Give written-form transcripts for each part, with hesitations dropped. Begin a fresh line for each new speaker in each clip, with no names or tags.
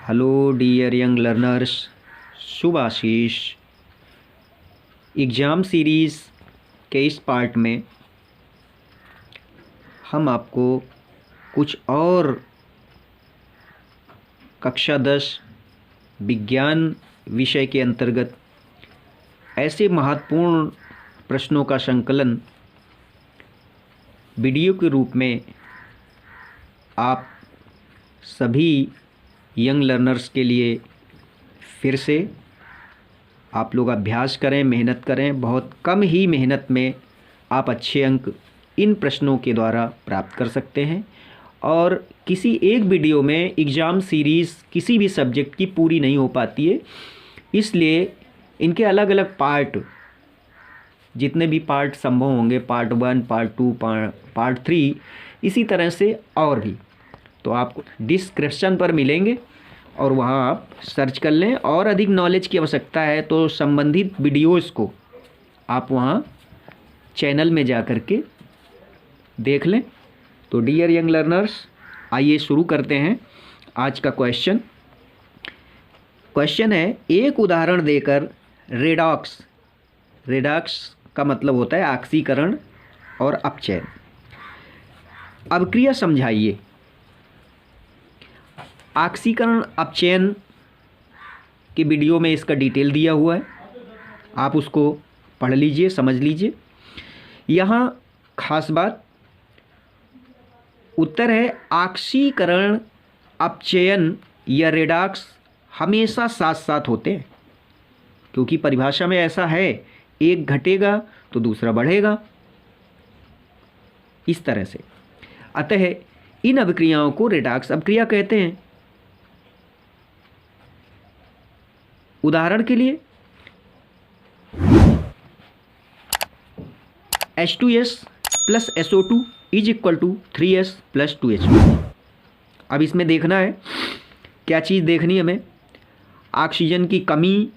Hello dear young learners, शुभ आशीष। Exam series के इस part में हम आपको कुछ और कक्षा 10 विज्ञान विषय के अंतर्गत ऐसे महत्वपूर्ण प्रश्नों का संकलन वीडियो के रूप में आप सभी यंग लर्नर्स के लिए फिर से आप लोग अभ्यास करें, मेहनत करें। बहुत कम ही मेहनत में आप अच्छे अंक इन प्रश्नों के द्वारा प्राप्त कर सकते हैं और किसी एक वीडियो में एग्ज़ाम सीरीज़ किसी भी सब्जेक्ट की पूरी नहीं हो पाती है। इसलिए इनके अलग अलग पार्ट, जितने भी पार्ट संभव होंगे, पार्ट 1, पार्ट 2, पार्ट 3, इसी तरह से और भी, तो आपको डिस्क्रिप्शन पर मिलेंगे और वहाँ आप सर्च कर लें। और अधिक नॉलेज की आवश्यकता है तो संबंधित वीडियोज़ को आप वहाँ चैनल में जा कर के देख लें। तो डियर यंग लर्नर्स, आइए शुरू करते हैं आज का क्वेश्चन है, एक उदाहरण देकर रेडॉक्स का मतलब होता है ऑक्सीकरण और अपचयन, अभिक्रिया समझाइए। ऑक्सीकरण अपचयन के वीडियो में इसका डिटेल दिया हुआ है, आप उसको पढ़ लीजिए, समझ लीजिए। यहाँ खास बात उत्तर है, ऑक्सीकरण अपचयन या रेडॉक्स हमेशा साथ साथ होते हैं, क्योंकि परिभाषा में ऐसा है, एक घटेगा तो दूसरा बढ़ेगा, इस तरह से। अतः इन अभिक्रियाओं को रेडॉक्स अभिक्रिया कहते हैं। उदाहरण के लिए H2S plus SO2 is equal to 3S plus 2H2। अब इसमें देखना है, क्या चीज़ देखनी है हमें। ऑक्सीजन की कमी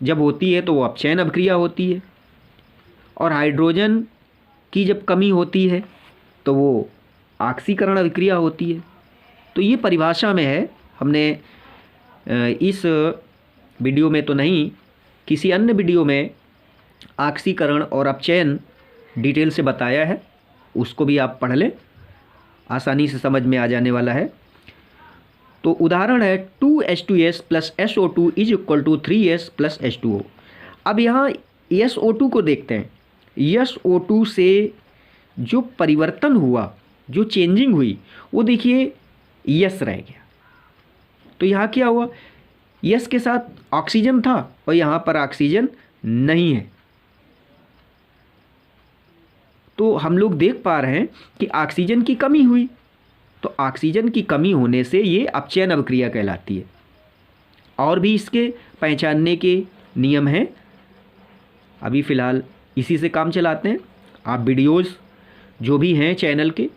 जब होती है तो वो अपचयन अभिक्रिया होती है, और हाइड्रोजन की जब कमी होती है तो वो ऑक्सीकरण अभिक्रिया होती है। तो ये परिभाषा में है, हमने इस वीडियो में तो नहीं, किसी अन्य वीडियो में ऑक्सीकरण और अपचयन डिटेल से बताया है, उसको भी आप पढ़ लें, आसानी से समझ में आ जाने वाला है। तो उदाहरण है 2H2S plus SO2 is equal to 3S plus H2O। अब यहाँ SO2 को देखते हैं। SO2 से जो परिवर्तन हुआ, जो चेंजिंग हुई, वो देखिए यस रह गया। तो यहाँ क्या हुआ, यस के साथ ऑक्सीजन था और यहाँ पर ऑक्सीजन नहीं है। तो हम लोग देख पा रहे हैं कि ऑक्सीजन की कमी हुई, तो ऑक्सीजन की कमी होने से ये अपचयन अभिक्रिया कहलाती है। और भी इसके पहचानने के नियम हैं, अभी फ़िलहाल इसी से काम चलाते हैं। आप वीडियोज़ जो भी हैं चैनल के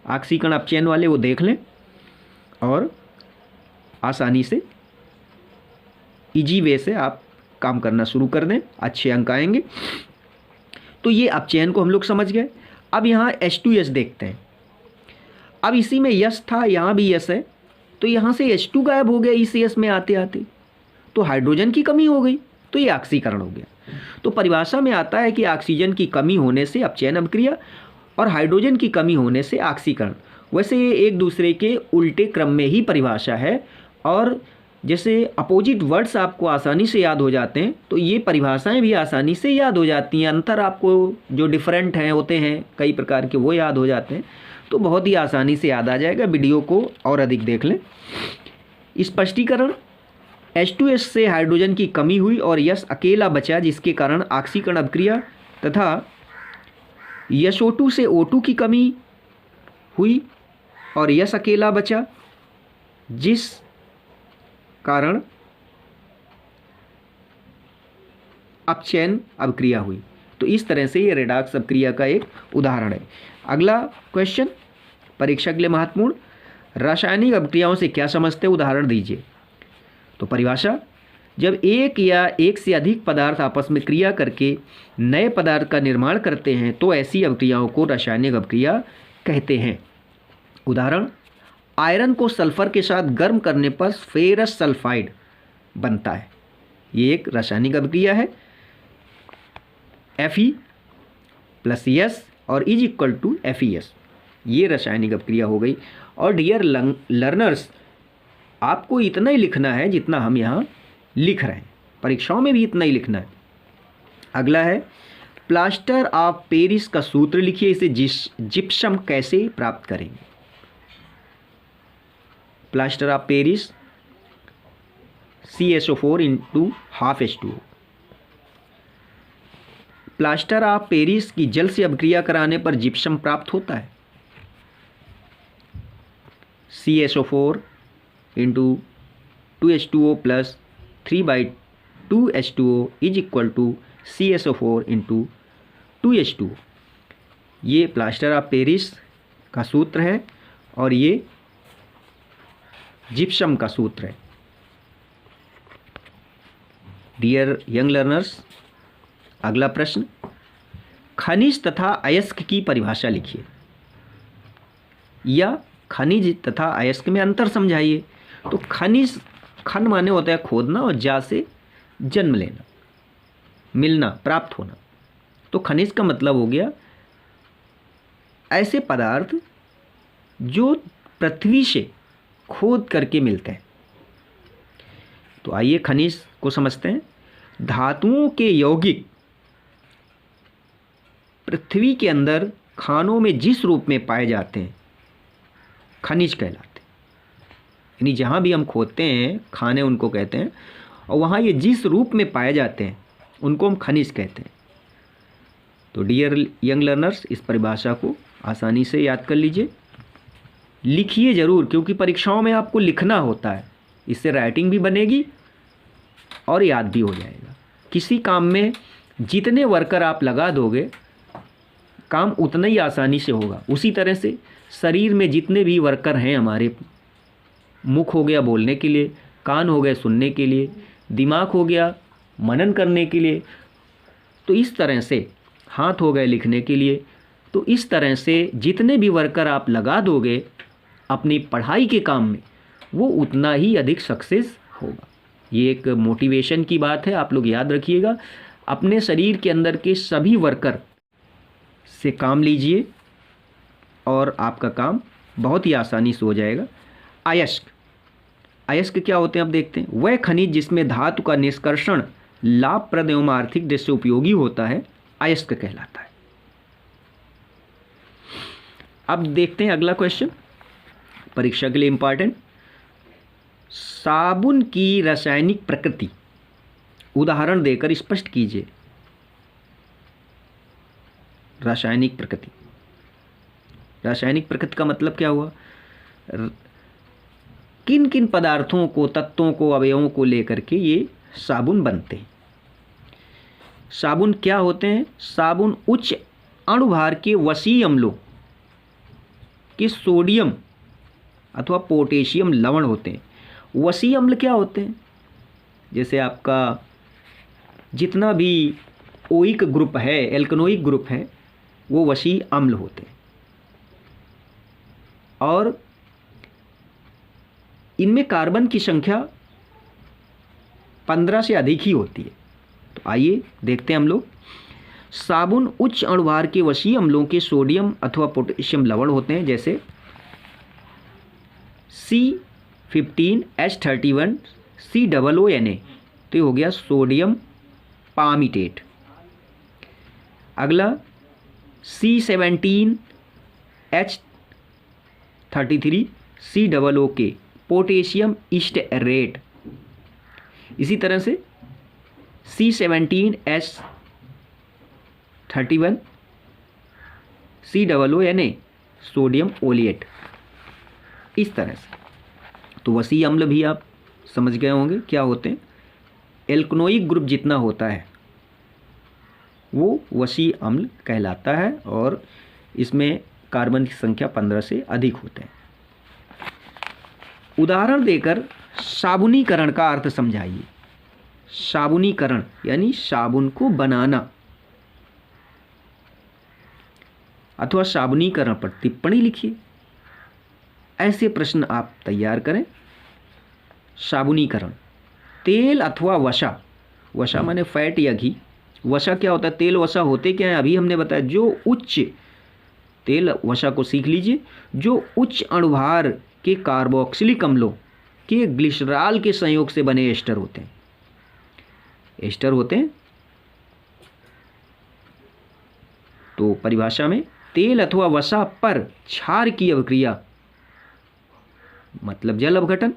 ऑक्सीकरण अपचयन वाले, वो देख लें और आसानी से इजी वे से आप काम करना शुरू कर दें, अच्छे अंक आएंगे। तो ये अपचयन को हम लोग समझ गए। अब यहाँ H2S देखते हैं। अब इसी में यस था, यहाँ भी यस है, तो यहाँ से H2 गायब हो गया इस यस में आते आते, तो हाइड्रोजन की कमी हो गई, तो ये ऑक्सीकरण हो गया। तो परिभाषा में आता है कि ऑक्सीजन की कमी होने से अपचयन अभिक्रिया और हाइड्रोजन की कमी होने से ऑक्सीकरण। वैसे ये एक दूसरे के उल्टे क्रम में ही परिभाषा है, और जैसे अपोजिट वर्ड्स आपको आसानी से याद हो जाते हैं, तो ये परिभाषाएं भी आसानी से याद हो जाती हैं। अंतर आपको जो डिफरेंट हैं होते हैं कई प्रकार के, वो याद हो जाते हैं, तो बहुत ही आसानी से याद आ जाएगा। वीडियो को और अधिक देख लें। स्पष्टीकरण, H2S से हाइड्रोजन की कमी हुई और यस अकेला बचा, जिसके कारण ऑक्सीकरण अभिक्रिया, तथा SO2 से O2 की कमी हुई और यस अकेला बचा, जिस कारण अपचयन अभिक्रिया हुई। तो इस तरह से ये रेडॉक्स अभिक्रिया का एक उदाहरण है। अगला क्वेश्चन परीक्षा के लिए महत्वपूर्ण, रासायनिक अभिक्रियाओं से क्या समझते हैं, उदाहरण दीजिए। तो परिभाषा, जब एक या एक से अधिक पदार्थ आपस में क्रिया करके नए पदार्थ का निर्माण करते हैं तो ऐसी अभिक्रियाओं को रासायनिक अभिक्रिया कहते हैं। उदाहरण, आयरन को सल्फर के साथ गर्म करने पर फेरस सल्फाइड बनता है। ये एक रासायनिक अभिक्रिया है। Fe+S और इज इक्वल टू FeS, ये रासायनिक अभिक्रिया हो गई। और डियर लर्नर्स, आपको इतना ही लिखना है जितना हम यहाँ लिख रहे हैं, परीक्षाओं में भी इतना ही लिखना है। अगला है प्लास्टर ऑफ पेरिस का सूत्र लिखिए, इसे जिप्सम कैसे प्राप्त करेंगे। Plaster of Paris CaSO4 into half H2O। Plaster of Paris की जल से अभिक्रिया कराने पर जिप्सम प्राप्त होता है। CaSO4 into 2H2O plus 3/2H2O is equal to CaSO4 into 2H2O। ये प्लास्टर ऑफ पेरिस का सूत्र है और ये जिप्सम का सूत्र है। डियर यंग लर्नर्स, अगला प्रश्न, खनिज तथा अयस्क की परिभाषा लिखिए या खनिज तथा अयस्क में अंतर समझाइए। तो खनिज, खन माने होता है खोदना और जा से जन्म लेना, मिलना, प्राप्त होना। तो खनिज का मतलब हो गया ऐसे पदार्थ जो पृथ्वी से खोद करके मिलते हैं। तो आइए खनिज को समझते हैं। धातुओं के यौगिक पृथ्वी के अंदर खानों में जिस रूप में पाए जाते हैं खनिज कहलाते हैं। यानी जहाँ भी हम खोदते हैं खाने उनको कहते हैं, और वहाँ ये जिस रूप में पाए जाते हैं उनको हम खनिज कहते हैं। तो डियर यंग लर्नर्स, इस परिभाषा को आसानी से याद कर लीजिए, लिखिए ज़रूर, क्योंकि परीक्षाओं में आपको लिखना होता है। इससे राइटिंग भी बनेगी और याद भी हो जाएगा। किसी काम में जितने वर्कर आप लगा दोगे काम उतना ही आसानी से होगा। उसी तरह से शरीर में जितने भी वर्कर हैं हमारे, मुख हो गया बोलने के लिए, कान हो गए सुनने के लिए, दिमाग हो गया मनन करने के लिए, तो इस तरह से हाथ हो गए लिखने के लिए। तो इस तरह से जितने भी वर्कर आप लगा दोगे अपनी पढ़ाई के काम में, वो उतना ही अधिक सक्सेस होगा। ये एक मोटिवेशन की बात है, आप लोग याद रखिएगा। अपने शरीर के अंदर के सभी वर्कर से काम लीजिए और आपका काम बहुत ही आसानी से हो जाएगा। अयस्क, अयस्क क्या होते हैं अब देखते हैं। वह खनिज जिसमें धातु का निष्कर्षण लाभप्रद एवं आर्थिक दृष्टि से उपयोगी होता है अयस्क कहलाता है। अब देखते हैं अगला क्वेश्चन, परीक्षा के लिए इंपॉर्टेंट। साबुन की रासायनिक प्रकृति उदाहरण देकर स्पष्ट कीजिए। रासायनिक प्रकृति, रासायनिक प्रकृति का मतलब क्या हुआ? किन किन पदार्थों को, तत्वों को, अवयवों को लेकर के ये साबुन बनते हैं। साबुन क्या होते हैं? साबुन उच्च अणुभार के वसीय अम्लों के सोडियम अथवा पोटेशियम लवण होते हैं। वसीय अम्ल क्या होते हैं? जैसे आपका जितना भी ओइक ग्रुप है, एल्कनोइक ग्रुप है, वो वसीय अम्ल होते हैं और इनमें कार्बन की संख्या 15 से अधिक ही होती है। तो आइए देखते हैं हम लोग। साबुन उच्च अणुभार के वसीय अम्लों के सोडियम अथवा पोटेशियम लवण होते हैं, जैसे C15H31 COONA, तो ये हो गया सोडियम पामीटेट। अगला C17H33 COOK पोटेशियम ईस्टरेट। इसी तरह से C17H31 COONA सोडियम ओलिएट। इस तरह से तो वसीय अम्ल भी आप समझ गए होंगे क्या होते हैं। एल्कनोइक ग्रुप जितना होता है वो वसीय अम्ल कहलाता है और इसमें कार्बन की संख्या 15 से अधिक होते हैं। उदाहरण देकर साबुनीकरण का अर्थ समझाइए। साबुनीकरण यानी साबुन को बनाना अथवा साबुनीकरण पर टिप्पणी लिखिए। ऐसे प्रश्न आप तैयार करें। साबुनीकरण, तेल अथवा वसा, वसा माने फैट या घी, वसा क्या होता है, तेल वसा होते क्या है, अभी हमने बताया। जो उच्च तेल वसा को सीख लीजिए, जो उच्च अणुभार के कार्बोक्सिलिक अम्लों के ग्लिसरॉल के संयोग से बने एस्टर होते हैं, एस्टर होते हैं। तो परिभाषा में तेल अथवा वसा पर क्षार की अभिक्रिया मतलब जल अपघटन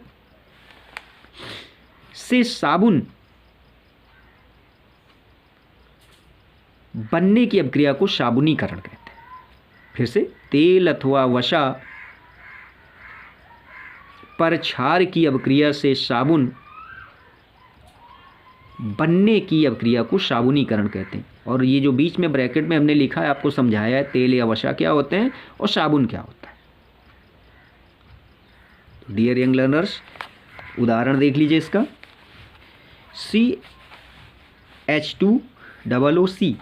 से साबुन बनने की अभिक्रिया को साबुनीकरण कहते हैं। फिर से, तेल अथवा वसा पर क्षार की अभिक्रिया से साबुन बनने की अभिक्रिया को साबुनीकरण कहते हैं। और ये जो बीच में ब्रैकेट में हमने लिखा है, आपको समझाया है तेल या वसा क्या होते हैं और साबुन क्या होता है। डियर यंग लर्नर्स, उदाहरण देख लीजिए इसका। CH2OOC,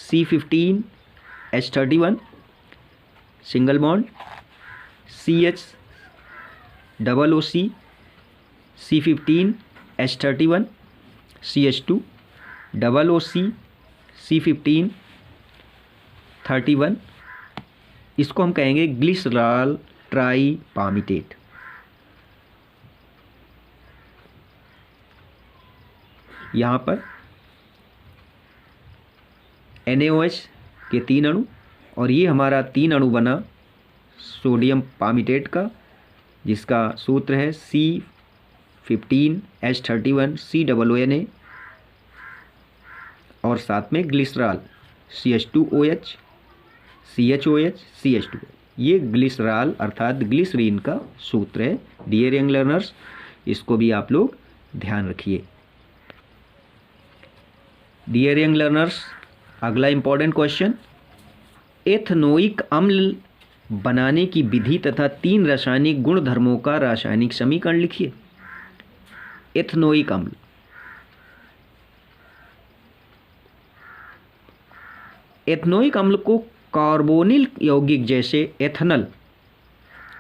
C15H31 single bond, CHOOC C15H31 CH2OOC C1531, इसको हम कहेंगे ग्लिसरॉल ट्राईपामिटेट। यहाँ पर NaOH के 3 अणु और ये हमारा 3 अणु बना सोडियम पामिटेट का, जिसका सूत्र है C15H31 COONA और साथ में ग्लिसरॉल CH2OH CHOH CH2। ये ग्लिसरॉल अर्थात ग्लिसरीन का सूत्र है। डियर यंग लर्नर्स, इसको भी आप लोग ध्यान रखिए। डियर यंग लर्नर्स, अगला इंपॉर्टेंट क्वेश्चन, एथनोइक अम्ल बनाने की विधि तथा 3 रासायनिक गुणधर्मों का रासायनिक समीकरण लिखिए। एथनोइक अम्ल, एथनोइक अम्ल को कार्बोनिल यौगिक जैसे एथनल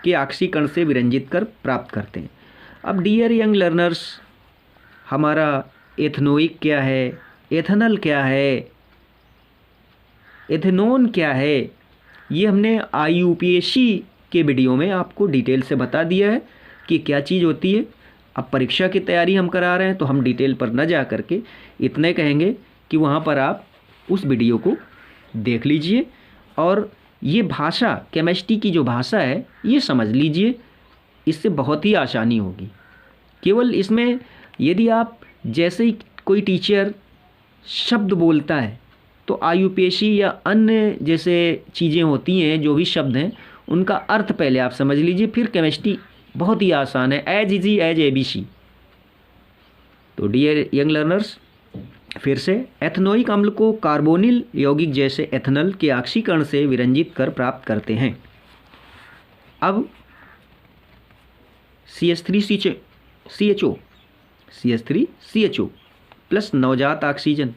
के ऑक्सीकरण से विरंजित कर प्राप्त करते हैं। अब डियर यंग लर्नर्स, हमारा एथनोइक क्या है, एथनल क्या है, एथेनॉन क्या है, ये हमने IUPAC के वीडियो में आपको डिटेल से बता दिया है कि क्या चीज़ होती है। अब परीक्षा की तैयारी हम करा रहे हैं तो हम डिटेल पर न जा करके इतने कहेंगे कि वहाँ पर आप उस वीडियो को देख लीजिए और ये भाषा, केमिस्ट्री की जो भाषा है ये समझ लीजिए, इससे बहुत ही आसानी होगी। केवल इसमें यदि आप जैसे ही कोई टीचर शब्द बोलता है तो IUPAC या अन्य जैसे चीज़ें होती हैं, जो भी शब्द हैं उनका अर्थ पहले आप समझ लीजिए, फिर केमिस्ट्री बहुत ही आसान है, एज इजी एज ABC। तो डियर यंग लर्नर्स, फिर से, एथनोइक अम्ल को कार्बोनिल यौगिक जैसे एथनल के ऑक्सीकरण से विरंजित कर प्राप्त करते हैं। अब CH3CHO प्लस नवजात ऑक्सीजन,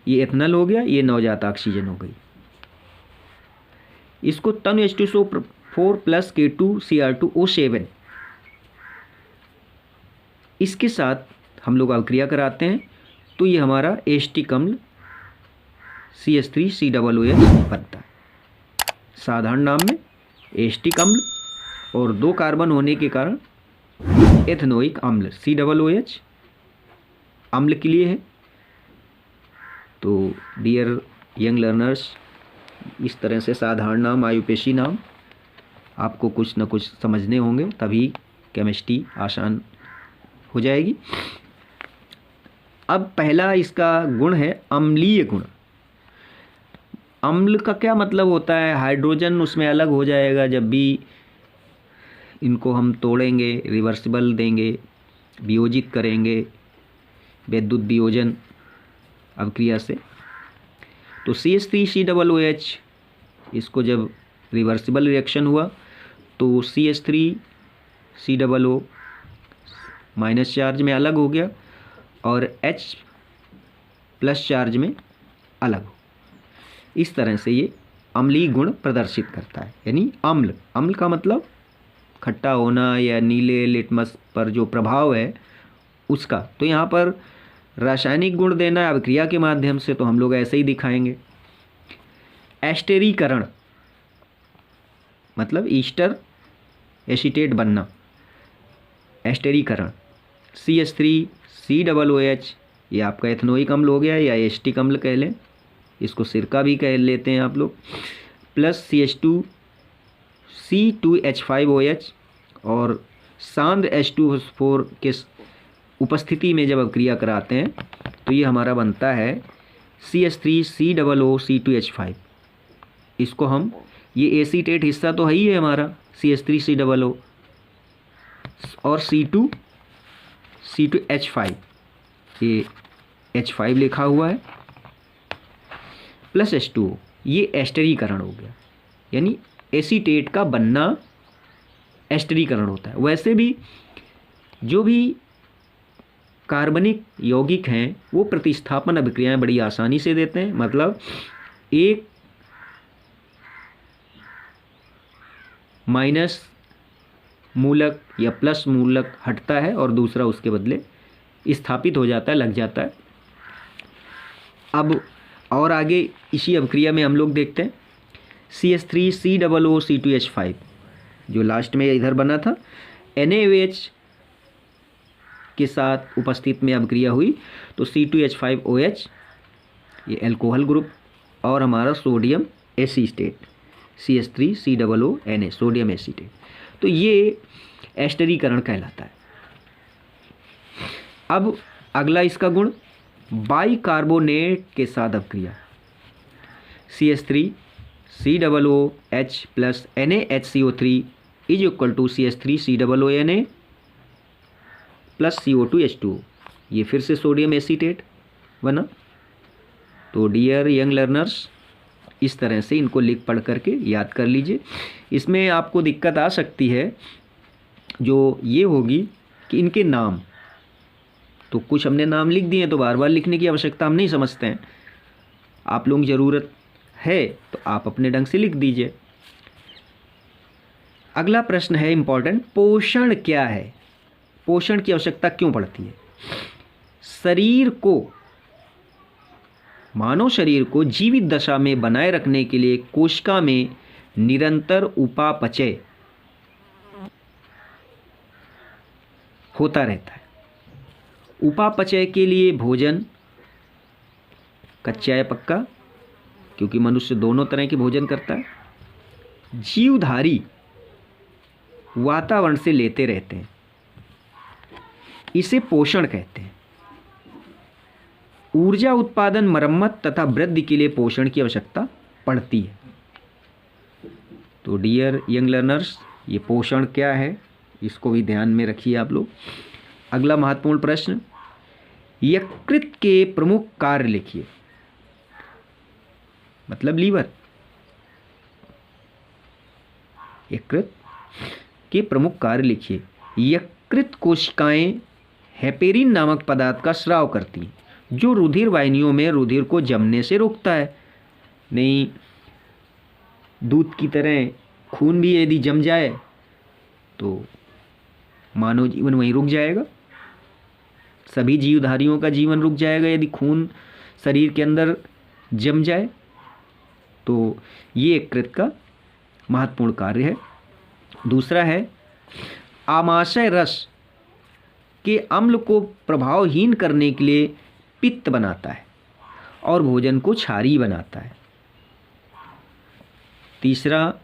ये एथनल हो गया, ये नवजात ऑक्सीजन हो गई। इसको तन H2SO4 प्लस K2Cr2O7, इसके साथ हम लोग अभिक्रिया कराते हैं तो ये हमारा एस्टिक अम्ल CH3COOH बनता है। साधारण नाम में एस्टिक अम्ल और 2 कार्बन होने के कारण एथनोइक अम्ल COOH अम्ल के लिए है। तो डियर यंग लर्नर्स, इस तरह से साधारण नाम, IUPAC नाम आपको कुछ न कुछ समझने होंगे, तभी केमिस्ट्री आसान हो जाएगी। अब पहला इसका गुण है अम्लीय गुण। अम्ल का क्या मतलब होता है, हाइड्रोजन उसमें अलग हो जाएगा जब भी इनको हम तोड़ेंगे, रिवर्सिबल देंगे, वियोजित करेंगे विद्युत वियोजन अभिक्रिया से। तो CH3COOH, इसको जब रिवर्सिबल रिएक्शन हुआ तो CH3COO माइनस चार्ज में अलग हो गया और H प्लस चार्ज में अलग हो। इस तरह से ये अम्लीय गुण प्रदर्शित करता है। यानी अम्ल, अम्ल का मतलब खट्टा होना या नीले लिटमस पर जो प्रभाव है उसका। तो यहाँ पर रासायनिक गुण देना है अभिक्रिया के माध्यम से, तो हम लोग ऐसे ही दिखाएंगे। एस्टेरीकरण मतलब ईस्टर एसीटेट बनना, एस्टेरीकरण। CH3COOH ये आपका एथनोइक अम्ल हो गया या एस्टिक अम्ल कह लें, इसको सिरका भी कह लेते हैं आप लोग, प्लस CH2C2H5OH और सांद्र H2O4 के उपस्थिति में जब अभिक्रिया कराते हैं तो ये हमारा बनता है CH3COOC2H5। इसको हम, ये एसीटेट हिस्सा तो है ही है हमारा CH3COO और C2H5, ये H5 लिखा हुआ है प्लस H2O, ये एस्टरीकरण हो गया। यानी एसीटेट का बनना एस्टरीकरण होता है। वैसे भी जो भी कार्बनिक यौगिक हैं वो प्रतिस्थापन अभिक्रियाएं बड़ी आसानी से देते हैं। मतलब एक माइनस मूलक या प्लस मूलक हटता है और दूसरा उसके बदले स्थापित हो जाता है, लग जाता है। अब और आगे इसी अभिक्रिया में हम लोग देखते हैं CH3COOC2H5 जो लास्ट में इधर बना था, NaOH के साथ उपस्थित में अभिक्रिया हुई तो C2H5OH ये अल्कोहल ग्रुप और हमारा sodium acetate CH3COONA sodium acetate, तो ये एस्टरीकरण कहलाता है। अब अगला इसका गुण बाइकार्बोनेट के साथ अभिक्रिया, CH3COOH plus NaHCO3 is equal to CH3COONA plus CO2H2O, ये फिर से सोडियम एसीटेट बना। तो डियर यंग लर्नर्स, इस तरह से इनको लिख पढ़ करके याद कर लीजिए। इसमें आपको दिक्कत आ सकती है जो ये होगी कि इनके नाम, तो कुछ हमने नाम लिख दिए तो बार बार लिखने की आवश्यकता हम नहीं समझते हैं। आप लोगों की ज़रूरत है तो आप अपने ढंग से लिख दीजिए। अगला प्रश्न है इम्पॉर्टेंट, पोषण क्या है, पोषण की आवश्यकता क्यों पड़ती है। शरीर को, मानव शरीर को जीवित दशा में बनाए रखने के लिए कोशिका में निरंतर उपापचय होता रहता है। उपापचय के लिए भोजन कच्चा या पक्का, क्योंकि मनुष्य दोनों तरह के भोजन करता है, जीवधारी वातावरण से लेते रहते हैं, इसे पोषण कहते हैं। ऊर्जा उत्पादन, मरम्मत तथा वृद्धि के लिए पोषण की आवश्यकता पड़ती है। तो डियर यंग लर्नर्स, ये पोषण क्या है इसको भी ध्यान में रखिए आप लोग। अगला महत्वपूर्ण प्रश्न, यकृत के प्रमुख कार्य लिखिए, मतलब लीवर। यकृत के प्रमुख कार्य लिखिए। यकृत कोशिकाएं हेपेरिन नामक पदार्थ का स्राव करती हैं जो रुधिर वाहिनियों में रुधिर को जमने से रोकता है। नहीं, दूध की तरह खून भी यदि जम जाए तो मानव जीवन वहीं रुक जाएगा, सभी जीवधारियों का जीवन रुक जाएगा यदि खून शरीर के अंदर जम जाए। तो ये यकृत का महत्वपूर्ण कार्य है। दूसरा है, आमाशय रस के अम्ल को प्रभावहीन करने के लिए पित्त बनाता है और भोजन को क्षारीय बनाता है। तीसरा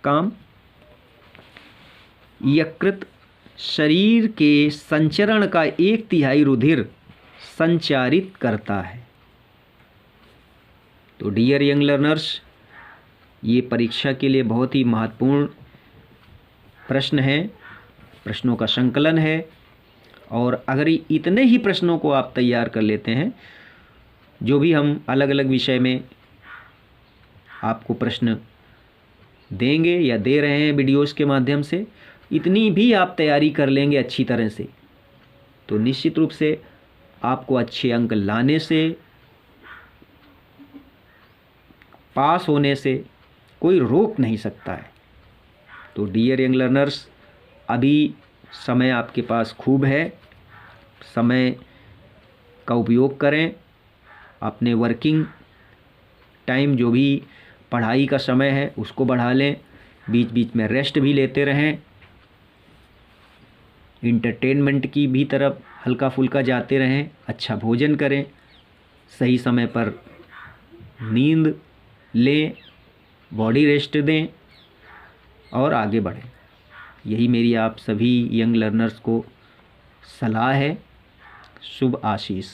काम, यकृत शरीर के संचरण का 1/3 रुधिर संचारित करता है। तो डियर यंग लर्नर्स, ये परीक्षा के लिए बहुत ही महत्वपूर्ण प्रश्न है, प्रश्नों का संकलन है। और अगर इतने ही प्रश्नों को आप तैयार कर लेते हैं, जो भी हम अलग अलग विषय में आपको प्रश्न देंगे या दे रहे हैं वीडियोस के माध्यम से, इतनी भी आप तैयारी कर लेंगे अच्छी तरह से, तो निश्चित रूप से आपको अच्छे अंक लाने से पास होने से कोई रोक नहीं सकता है। तो डियर यंग लर्नर्स, अभी समय आपके पास खूब है, समय का उपयोग करें। अपने वर्किंग टाइम, जो भी पढ़ाई का समय है, उसको बढ़ा लें, बीच बीच में रेस्ट भी लेते रहें, इंटरटेनमेंट की भी तरफ हल्का फुल्का जाते रहें, अच्छा भोजन करें, सही समय पर नींद लें, बॉडी रेस्ट दें और आगे बढ़ें। यही मेरी आप सभी यंग लर्नर्स को सलाह है। शुभ आशीष।